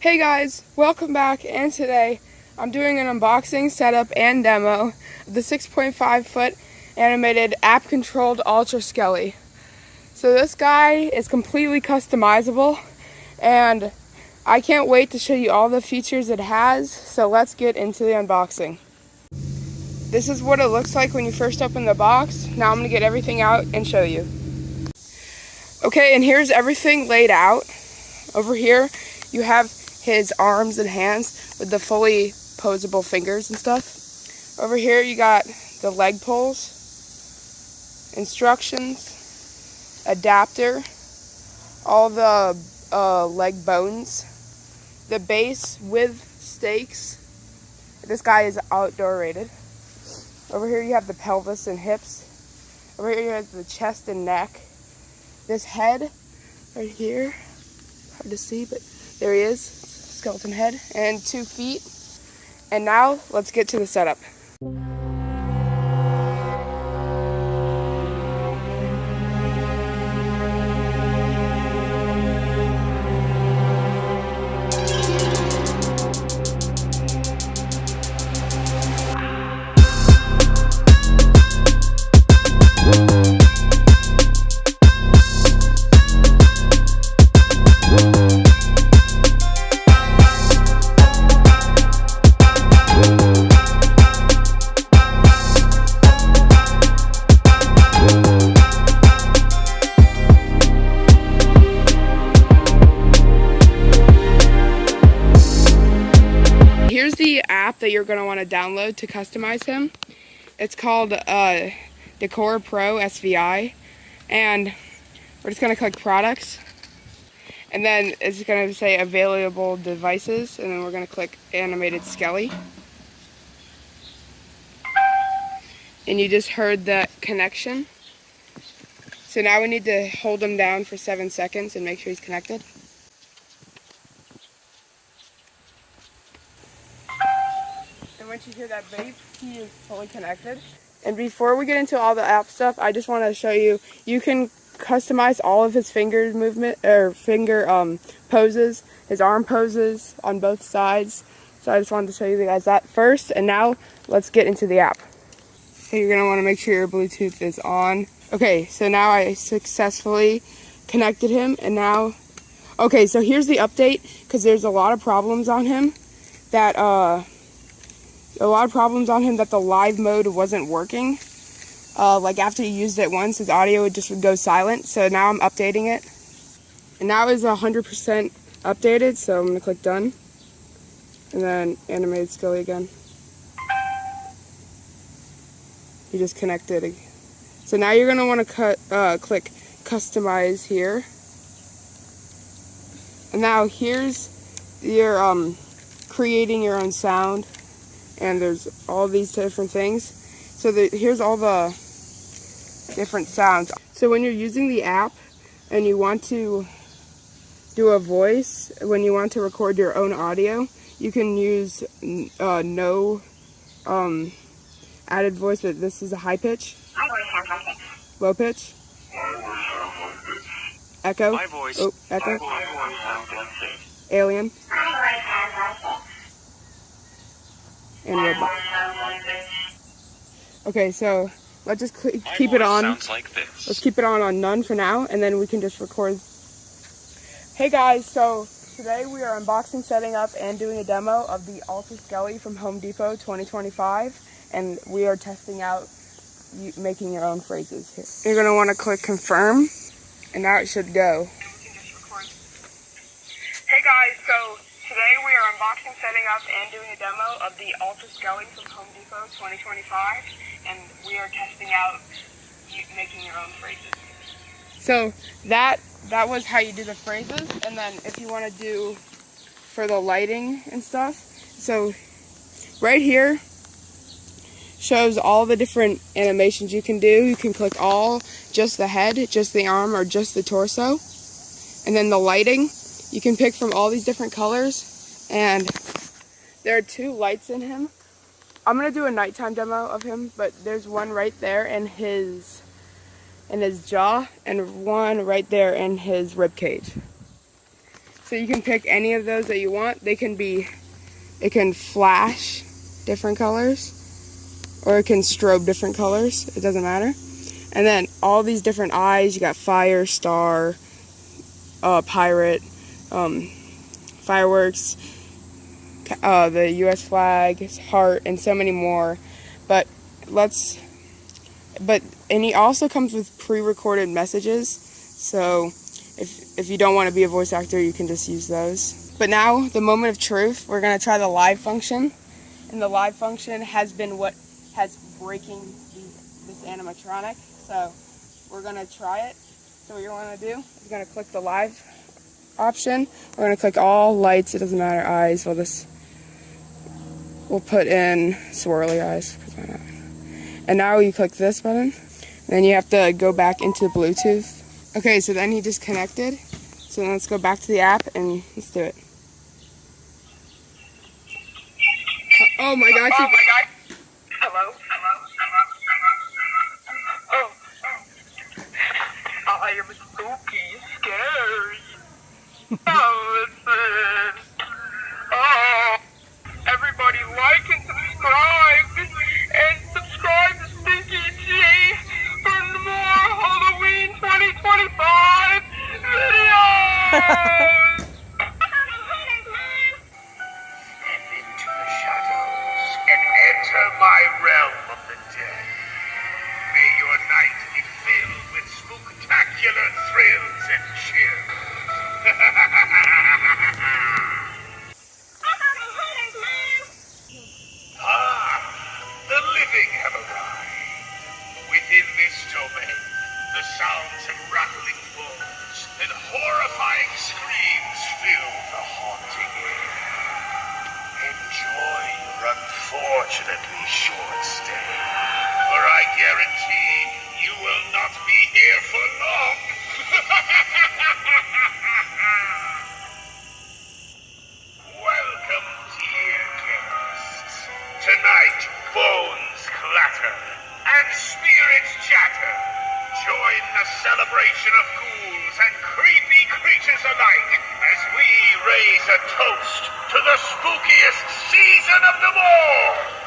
Hey guys, welcome back, and today I'm doing an unboxing, setup, and demo of the 6.5 foot animated app controlled Ultra Skelly. So this guy is completely customizable and I can't wait to show you all the features it has, so let's get into the unboxing. This is what it looks like when you first open the box. Now I'm going to get everything out and show you. Okay, and here's everything laid out. Over here you have his arms and hands with the fully posable fingers and stuff. Over here you got the leg pulls, instructions, adapter, all the leg bones, the base with stakes. This guy is outdoor rated. Over here you have the pelvis and hips. Over here you have the chest and neck. This head right here, hard to see, but there he is, skeleton head, and 2 feet. And now let's get to the setup. Here's the app that you're going to want to download to customize him. It's called Decor Pro SVI, and we're just going to click products, and then it's going to say available devices, and then we're going to click animated Skelly. And you just heard that connection. So now we need to hold him down for 7 seconds and make sure he's connected. And once you hear that beep, he is fully connected. And before we get into all the app stuff, I just want to show you, you can customize all of his finger movement, or finger poses, his arm poses on both sides. So I just wanted to show you guys that first, and now let's get into the app. So you're going to want to make sure your Bluetooth is on. Okay, so now I successfully connected him, and now, okay, so here's the update, because there's a lot of problems on him that, the live mode wasn't working. Like after you used it once, his audio would go silent. So now I'm updating it. And now it's 100% updated, so I'm going to click done. And then animated Skelly again. You just connected. So now you're going to want to click customize here. And now here's your creating your own sound. And there's all these different things. So here's all the different sounds. So when you're using the app and you want to do a voice, when you want to record your own audio, you can use no added voice, but this is a high pitch, low pitch, echo, echo, alien, and robot. Okay, so let's just keep it on. Let's keep it on none for now, and then we can just record. Hey guys, so today we are unboxing, setting up, and doing a demo of the Ultra Skelly from Home Depot 2025, and we are testing out making your own phrases here. You're going to want to click confirm, and now it should go. Hey guys, so today we are unboxing, setting up, and doing a demo of the Ultra Skelly from Home Depot 2025, and we are testing out making your own phrases. So that was how you do the phrases, and then if you want to do for the lighting and stuff, so right here shows all the different animations you can do. You can click all, just the head, just the arm, or just the torso, and then the lighting. You can pick from all these different colors, and there are 2 lights in him. I'm going to do a nighttime demo of him, but there's one right there in his jaw, and one right there in his rib cage. So you can pick any of those that you want. It can flash different colors, or it can strobe different colors. It doesn't matter. And then all these different eyes. You got fire, star, pirate, fireworks, the U.S. flag, heart, and so many more. And he also comes with pre-recorded messages. So if you don't want to be a voice actor, you can just use those. But now, the moment of truth, we're going to try the live function. And the live function has been what has breaking this animatronic. So we're going to try it. So what you're going to do is you're going to click the live option. We're going to click all lights. It doesn't matter, eyes. We'll put in swirly eyes. And now you click this button. And then you have to go back into Bluetooth. Okay, so then he just connected. So then let's go back to the app and let's do it. Oh my gosh. Oh my God. Hello? Oh. I am spooky, scary. Allison. Oh. Everybody like and subscribe to Stinky G for more Halloween 2025 videos. Step into the shadows and enter my realm of the dead. May your night be filled with spooktacular thrills and chills. The living have arrived. Within this domain, the sounds of rattling bones and horrifying screams fill the haunting air. Enjoy your unfortunately short stay, for I guarantee you will not be here for long. Welcome, dear guests. Tonight, bones clatter and spirits chatter. Join the celebration of ghouls and creepy creatures alike as we raise a toast to the spookiest season of them all.